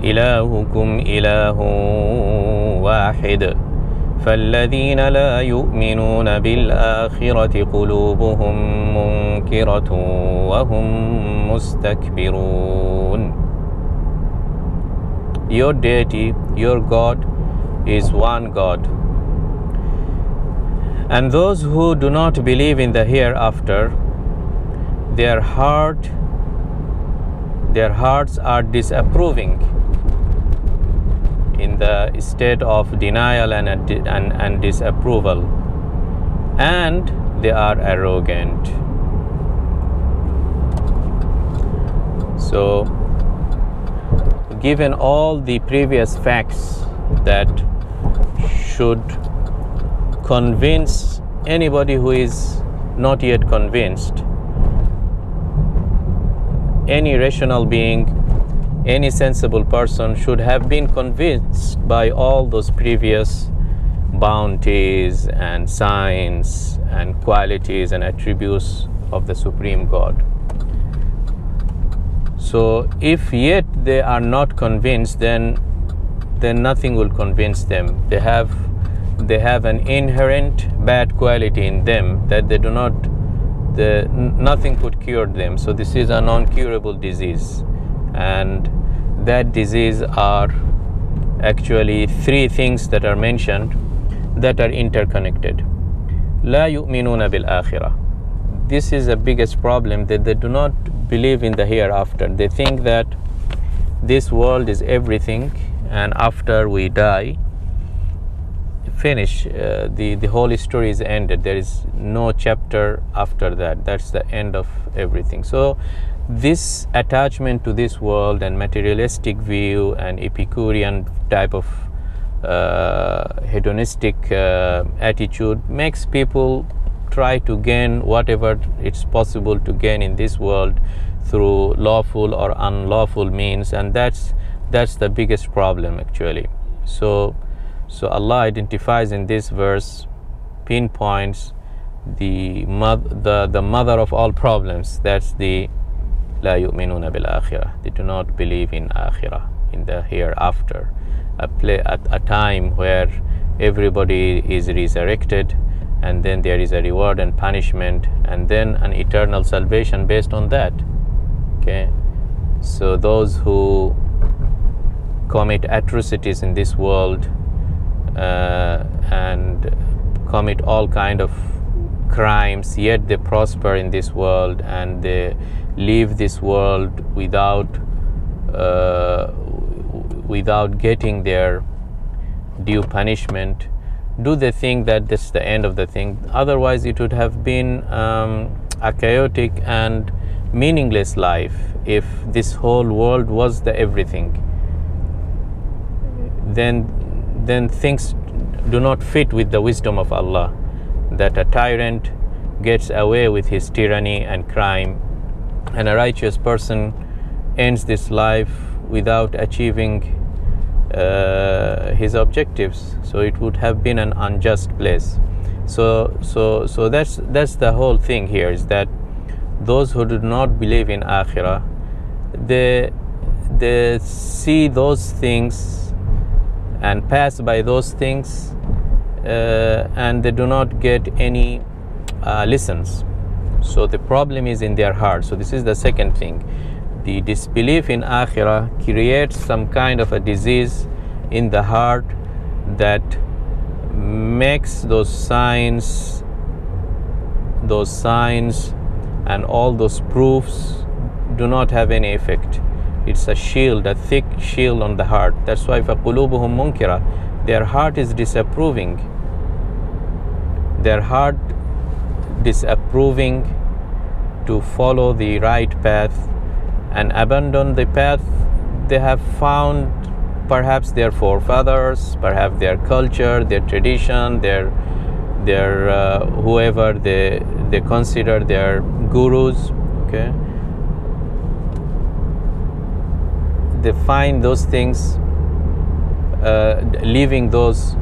إلهكم إله واحد فالذين لا يؤمنون بالآخرة قلوبهم منكرة وهم مستكبرون. Your deity, your God, is one God. And those who do not believe in the hereafter, their hearts are disapproving, in the state of denial and disapproval, and they are arrogant. So, given all the previous facts that should convince anybody who is not yet convinced, any rational being, any sensible person should have been convinced by all those previous bounties and signs and qualities and attributes of the Supreme God. So if yet they are not convinced, then nothing will convince them. They have an inherent bad quality in them that they do not, nothing could cure them. So this is a non-curable disease, and that disease are actually three things that are mentioned that are interconnected. لا يؤمنون بالآخرة. This is the biggest problem, that they do not believe in the hereafter. They think that this world is everything, and after we die, finish, the whole story is ended. There is no chapter after that. That's the end of everything. So this attachment to this world and materialistic view and Epicurean type of hedonistic attitude makes people try to gain whatever it's possible to gain in this world through lawful or unlawful means, and that's the biggest problem actually. So Allah identifies in this verse, pinpoints the mother of all problems. That's the لا يؤمنون بالآخرة. They do not believe in akhirah, in the hereafter, a time where everybody is resurrected, and then there is a reward and punishment, and then an eternal salvation based on that. Okay, so those who commit atrocities in this world and commit all kind of crimes, yet they prosper in this world, and they leave this world without getting their due punishment. Do they think that this is the end of the thing? Otherwise it would have been a chaotic and meaningless life if this whole world was the everything. Then things do not fit with the wisdom of Allah, that a tyrant gets away with his tyranny and crime, and a righteous person ends this life without achieving his objectives. So it would have been an unjust place. So that's the whole thing here, is that those who do not believe in akhirah, they see those things and pass by those things, and they do not get any lessons. So the problem is in their heart. So this is the second thing. The disbelief in akhirah creates some kind of a disease in the heart that makes those signs and all those proofs do not have any effect. It's a shield, a thick shield on the heart. That's why فَقُلُوبُهُمْ مُنْكِرَةٌ. Their heart is disapproving. Their heart disapproving to follow the right path and abandon the path they have found, perhaps their forefathers, perhaps their culture, their tradition, their whoever they consider their gurus. Okay, they find those things, leaving those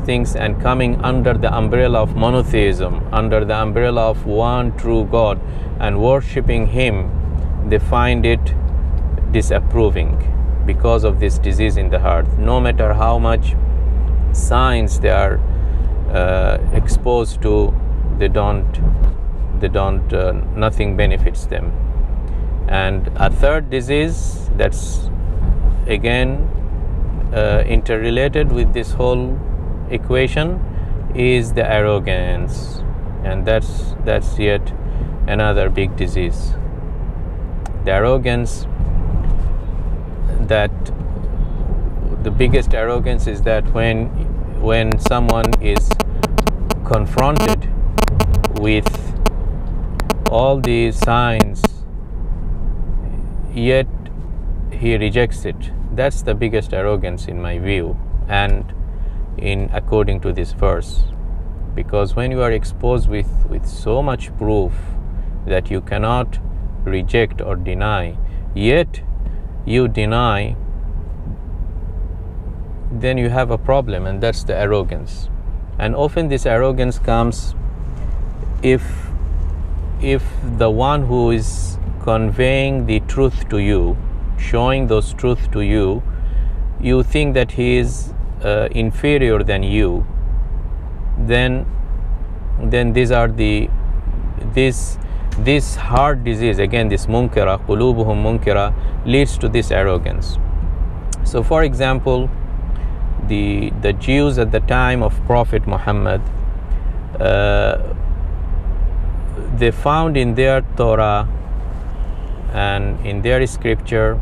things and coming under the umbrella of monotheism, under the umbrella of one true God, and worshipping Him. They find it disapproving. because of this disease in the heart. No matter how much science they are exposed to, they don't nothing benefits them. And a third disease that's again interrelated with this whole equation is the arrogance, and that's yet another big disease. The arrogance, that the biggest arrogance is that when someone is confronted with all these signs, yet he rejects it. That's the biggest arrogance in my view, and in according to this verse. Because when you are exposed with so much proof that you cannot reject or deny, yet you deny, then you have a problem, and that's the arrogance. And often this arrogance comes if the one who is conveying the truth to you, showing those truth to you, you think that he is inferior than you, then these are this heart disease, again this munkara, qulubuhum munkara, leads to this arrogance. So for example, the Jews at the time of Prophet Muhammad, they found in their Torah and in their scripture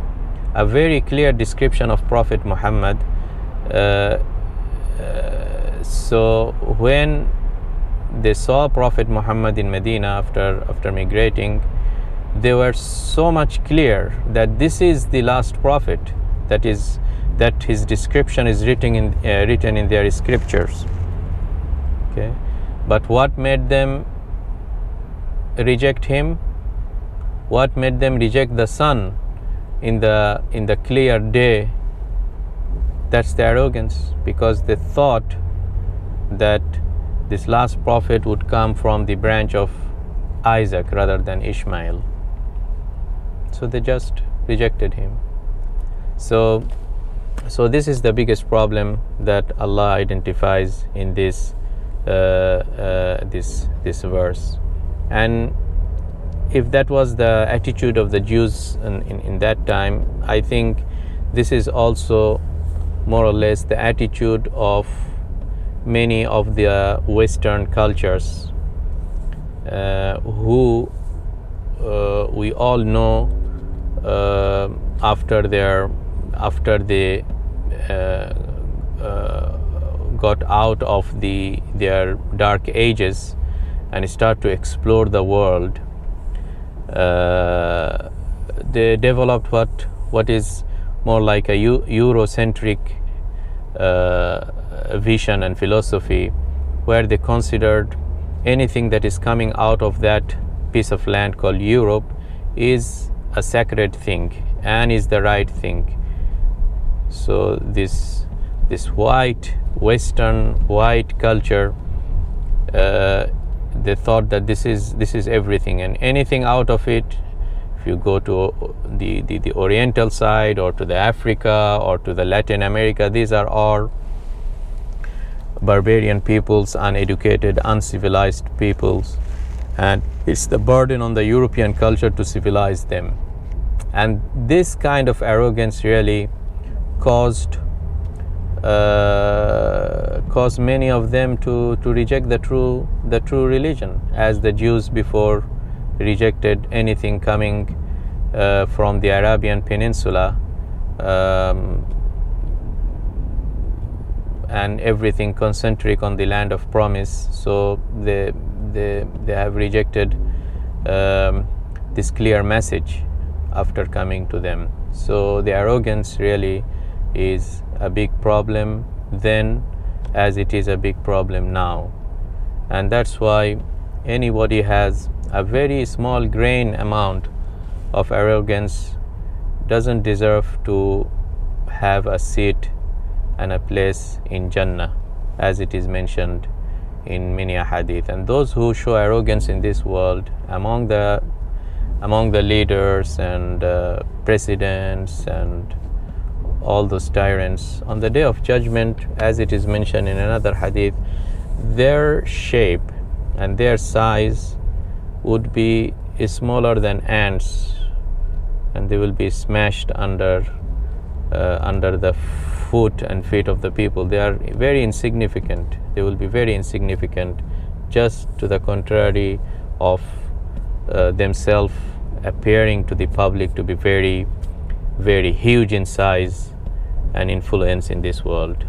a very clear description of Prophet Muhammad. So when they saw Prophet Muhammad in Medina after migrating, they were so much clear that this is the last prophet, that his description is written in their scriptures. Okay, but what made them reject him? What made them reject the sun in the clear day? That's the arrogance, because they thought that this last prophet would come from the branch of Isaac rather than Ishmael. So they just rejected him. So this is the biggest problem that Allah identifies in this verse. And if that was the attitude of the Jews in that time, I think this is also more or less the attitude of many of the Western cultures, who we all know after they got out of their dark ages and start to explore the world, they developed what is more like a Eurocentric vision and philosophy, where they considered anything that is coming out of that piece of land called Europe is a sacred thing and is the right thing. So this white Western white culture, they thought that this is everything, and anything out of it, if you go to the Oriental side or to the Africa or to the Latin America, these are all barbarian peoples, uneducated, uncivilized peoples, and it's the burden on the European culture to civilize them. And this kind of arrogance really caused many of them to reject the true religion, as the Jews before rejected anything coming from the Arabian Peninsula, and everything concentric on the land of promise. So they have rejected this clear message after coming to them. So the arrogance really is a big problem then, as it is a big problem now. And that's why anybody has a very small grain amount of arrogance doesn't deserve to have a seat and a place in Jannah, as it is mentioned in many hadith. And those who show arrogance in this world, among the leaders and presidents and all those tyrants. On the day of judgment, as it is mentioned in another hadith, their shape and their size would be smaller than ants, and they will be smashed under the foot and feet of the people. They are very insignificant. They will be very insignificant, just to the contrary of themselves appearing to the public to be very, very huge in size and influence in this world.